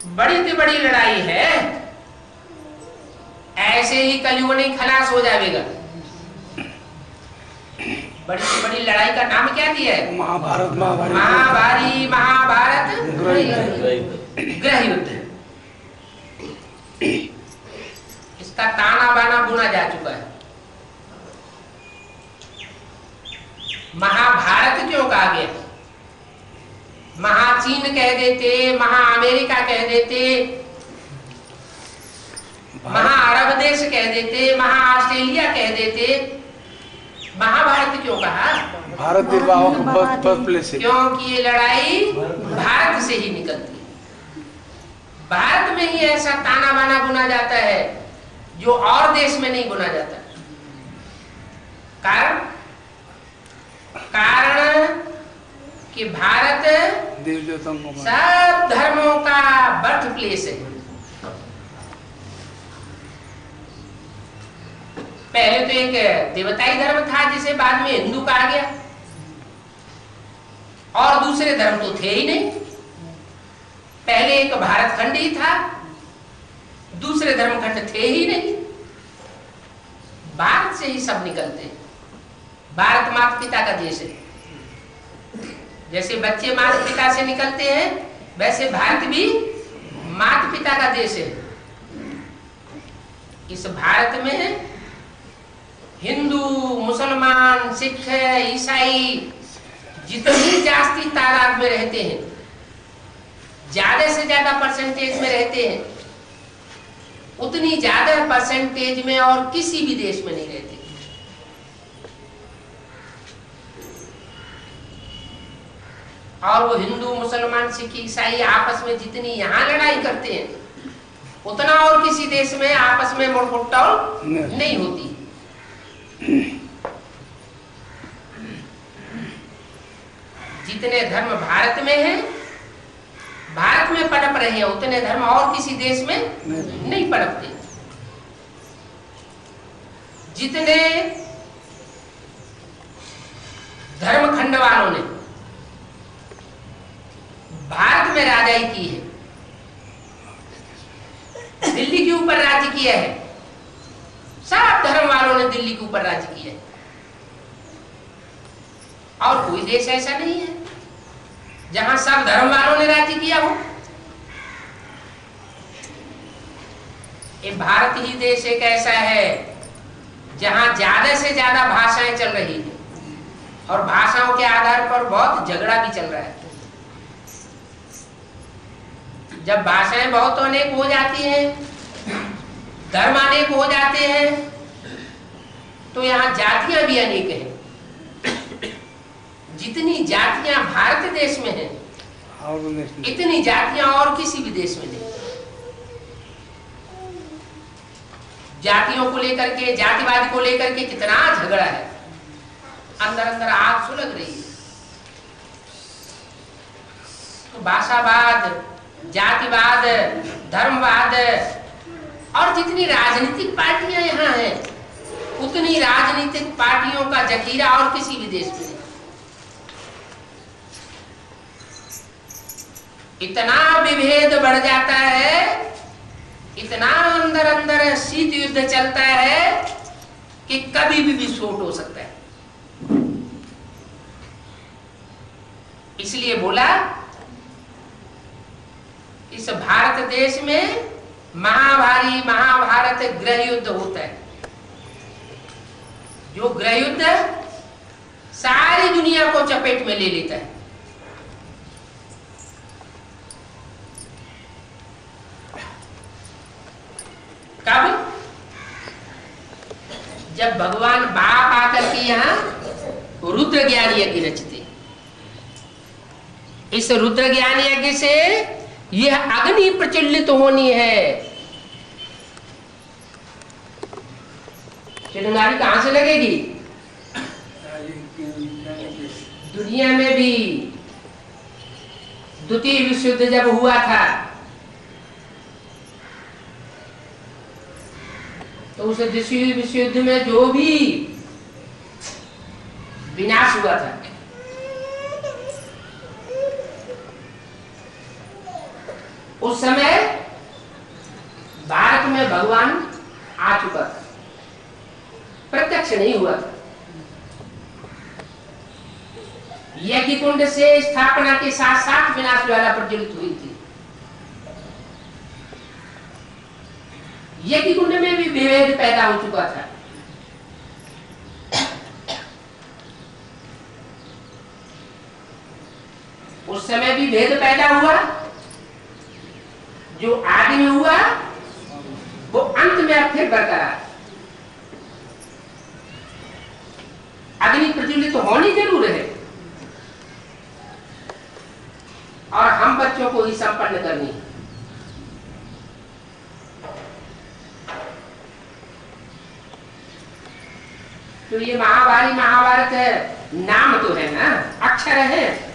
बड़ी से बड़ी लड़ाई है, ऐसे ही कलयुग नहीं खलास हो जाएगा। बड़ी से बड़ी लड़ाई का नाम क्या दिया है? महाभारत। महाभारत गृह युद्ध। इसका ताना बाना बुना जा चुका है। महाभारत क्यों कहा गया? महाचीन कह देते, महा अमेरिका कह देते, महा अरब देश कह देते, महा ऑस्ट्रेलिया कह देते। महाभारत क्यों कहा? भारत बर्थ प्लेस है। क्योंकि ये लड़ाई भारत से ही निकलती है। भारत में ही ऐसा ताना बाना बुना जाता है जो और देश में नहीं बुना जाता। कारण कि भारत सब धर्मों का बर्थ प्लेस है। पहले तो एक देवताई धर्म था जिसे बाद में हिंदू कहा गया, और दूसरे धर्म तो थे ही नहीं। पहले एक भारत खंड ही था, दूसरे धर्म खंड थे ही नहीं। भारत से ही सब निकलते हैं। भारत माता पिता का देश है। जैसे बच्चे माता पिता से निकलते हैं, वैसे भारत भी माता पिता का देश है। इस भारत में हिंदू, मुसलमान, सिख, ईसाई जितनी जास्ती तादाद में रहते हैं, ज्यादा से ज्यादा परसेंटेज में रहते हैं, उतनी ज्यादा परसेंटेज में और किसी भी देश में नहीं रहते। और वो हिंदू, मुसलमान, सिख, ईसाई आपस में जितनी यहाँ लड़ाई करते हैं, उतना और किसी देश में आपस में मुड़फुटौल नहीं होती। जितने धर्म भारत में हैं, भारत में पनप रहे हैं, उतने धर्म और किसी देश में नहीं पनपते। जितने धर्म खंड वालों ने भारत में राजाई की है, दिल्ली के ऊपर राज्य किया है, सब धर्म वालों ने दिल्ली के ऊपर राज्य किया है। और कोई देश ऐसा नहीं है जहां सब धर्म वालों ने राज्य किया हो। ये भारत ही देश एक ऐसा है जहां ज्यादा से ज्यादा भाषाएं चल रही है, और भाषाओं के आधार पर बहुत झगड़ा भी चल रहा है। जब भाषाएं बहुत अनेक हो जाती हैं, धर्म अनेक हो जाते हैं, तो यहाँ जातियां भी अनेक हैं। जितनी जातियां भारत देश में हैं, इतनी जातियां और किसी भी देश में नहीं। जातियों को लेकर के, जातिवाद को लेकर के कितना झगड़ा है, अंदर अंदर आग सुलग रही है। तो भाषावाद, जातिवाद, धर्मवाद, और जितनी राजनीतिक पार्टियां यहाँ हैं, उतनी राजनीतिक पार्टियों का जखीरा और किसी भी देश में नहीं। इतना विभेद बढ़ जाता है, इतना अंदर अंदर शीत युद्ध चलता है कि कभी भी विस्फोट हो सकता है। इसलिए बोला इस भारत देश में महाभारत गृह युद्ध होता है। जो गृह युद्ध सारी दुनिया को चपेट में ले लेता है। कब? जब भगवान बाप आकर के यहाँ रुद्र ज्ञान यज्ञ रचते। इस रुद्र ज्ञान यज्ञ से यह अग्नि प्रज्वलित होनी है। चिंगारी कहां से लगेगी? दुनिया में भी द्वितीय विश्व युद्ध जब हुआ था, तो उस द्वितीय विश्व युद्ध में जो भी विनाश हुआ था, उस समय भारत में भगवान आ चुका था, प्रत्यक्ष नहीं हुआ था। यज्ञ कुंड से स्थापना के साथ साथ विनाश ज्वाला प्रज्वलित हुई थी। यज्ञ कुंड में भी विभेद पैदा हो चुका था। उस समय भी भेद पैदा हुआ, जो आदि में हुआ वो अंत में अब फिर बरकरार। अग्नि प्रज्वलित तो होनी जरूर है और हम बच्चों को ही संपन्न करनी है। तो ये महाभारी महाभारत है, नाम तो है ना, अक्षर है,